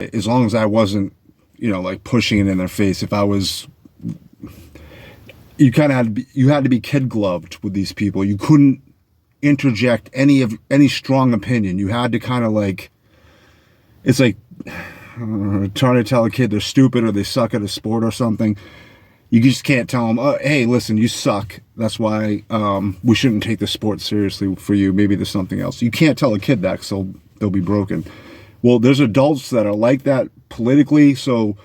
as long as I wasn't, like pushing it in their face. If I was, you kind of had to be kid gloved with these people. You couldn't interject any strong opinion. You had to kind of like, it's like trying to tell a kid they're stupid or they suck at a sport or something. You just can't tell them, oh, hey, listen, you suck. That's why we shouldn't take the sport seriously for you. Maybe there's something else. You can't tell a kid that because they'll be broken. Well, there's adults that are like that politically, so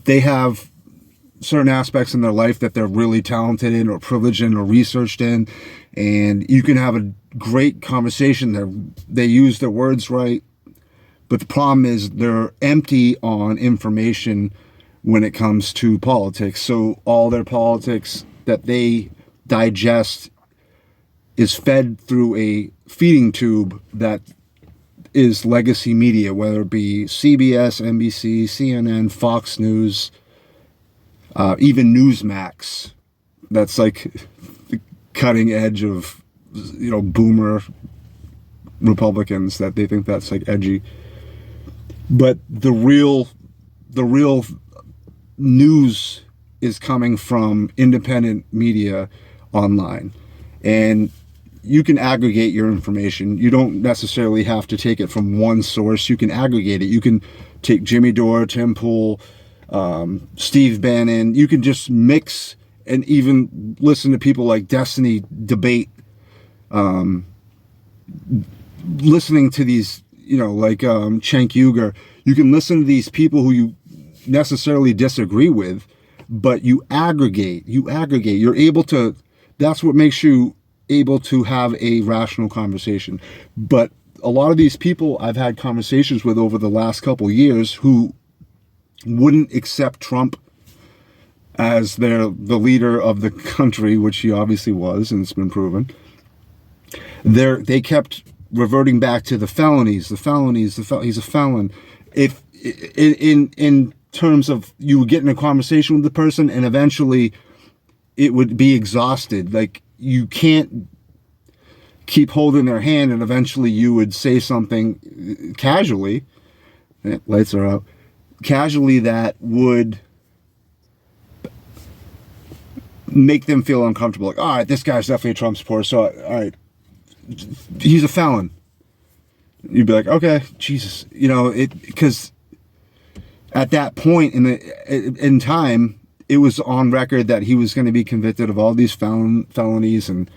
they have certain aspects in their life that they're really talented in or privileged in or researched in, and you can have a great conversation. They use their words right, but the problem is they're empty on information when it comes to politics. So all their politics that they digest is fed through a feeding tube that is legacy media, whether it be CBS, NBC, CNN, Fox News, even Newsmax. That's like the cutting edge of, boomer Republicans that they think that's like edgy. But the real news is coming from independent media online, and you can aggregate your information. You don't necessarily have to take it from one source. You can aggregate it. You can take Jimmy Dore, Tim Pool, Steve Bannon. You can just mix and even listen to people like Destiny debate, listening to these, like Cenk Uygur. You can listen to these people who you necessarily disagree with, but you aggregate. You're able to, that's what makes you able to have a rational conversation. But a lot of these people I've had conversations with over the last couple years who wouldn't accept Trump as the leader of the country, which he obviously was, and it's been proven. They kept reverting back to the felonies. He's a felon. If in terms of you would get in a conversation with the person and eventually it would be exhausted. Like, you can't keep holding their hand, and eventually you would say something casually, lights are out, casually, that would make them feel uncomfortable. Like, all right, this guy's definitely a Trump supporter, so all right, he's a felon. You'd be like, okay, Jesus, because at that point in time, it was on record that he was going to be convicted of all these felonies. And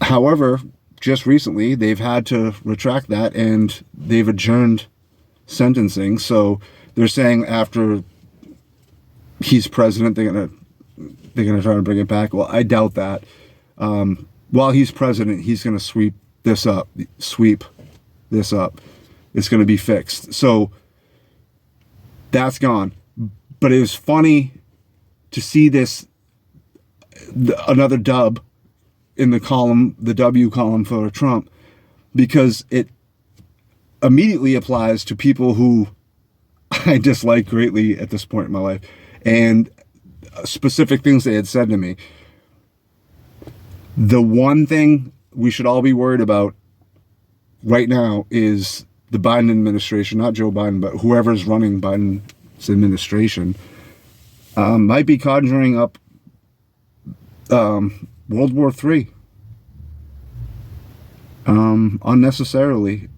however, just recently, they've had to retract that and they've adjourned sentencing. So they're saying after he's president, they're gonna try to bring it back. Well, I doubt that. While he's president, he's going to sweep this up. It's going to be fixed. So that's gone. But it was funny to see another dub in the column, the W column for Trump, because it immediately applies to people who I dislike greatly at this point in my life, and specific things they had said to me. The one thing we should all be worried about right now is the Biden administration, not Joe Biden, but whoever's running Biden's administration, might be conjuring up World War III unnecessarily.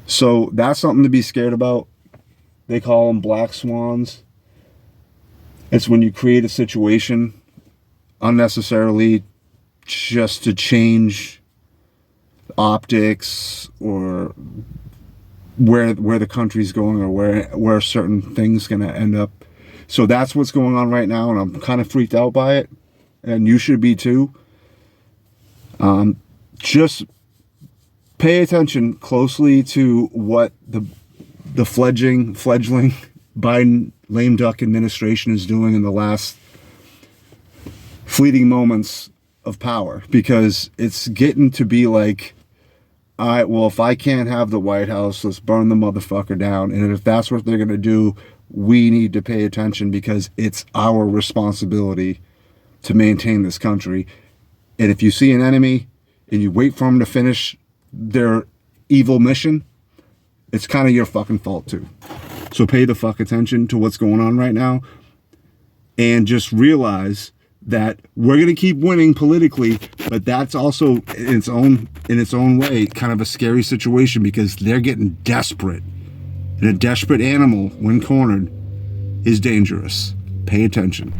So that's something to be scared about. They call them black swans. It's when you create a situation unnecessarily just to change optics or where the country's going, or where certain things going to end up. So that's what's going on right now, and I'm kind of freaked out by it, and you should be too. Just pay attention closely to what the fledgling Biden lame duck administration is doing in the last fleeting moments of power, because it's getting to be like, all right, well, if I can't have the White House, let's burn the motherfucker down. And if that's what they're going to do, we need to pay attention, because it's our responsibility to maintain this country. And if you see an enemy and you wait for them to finish their evil mission, it's kind of your fucking fault too. So pay the fuck attention to what's going on right now, and just realize that we're going to keep winning politically, but that's also in its own way kind of a scary situation, because they're getting desperate, and a desperate animal when cornered is dangerous. Pay attention.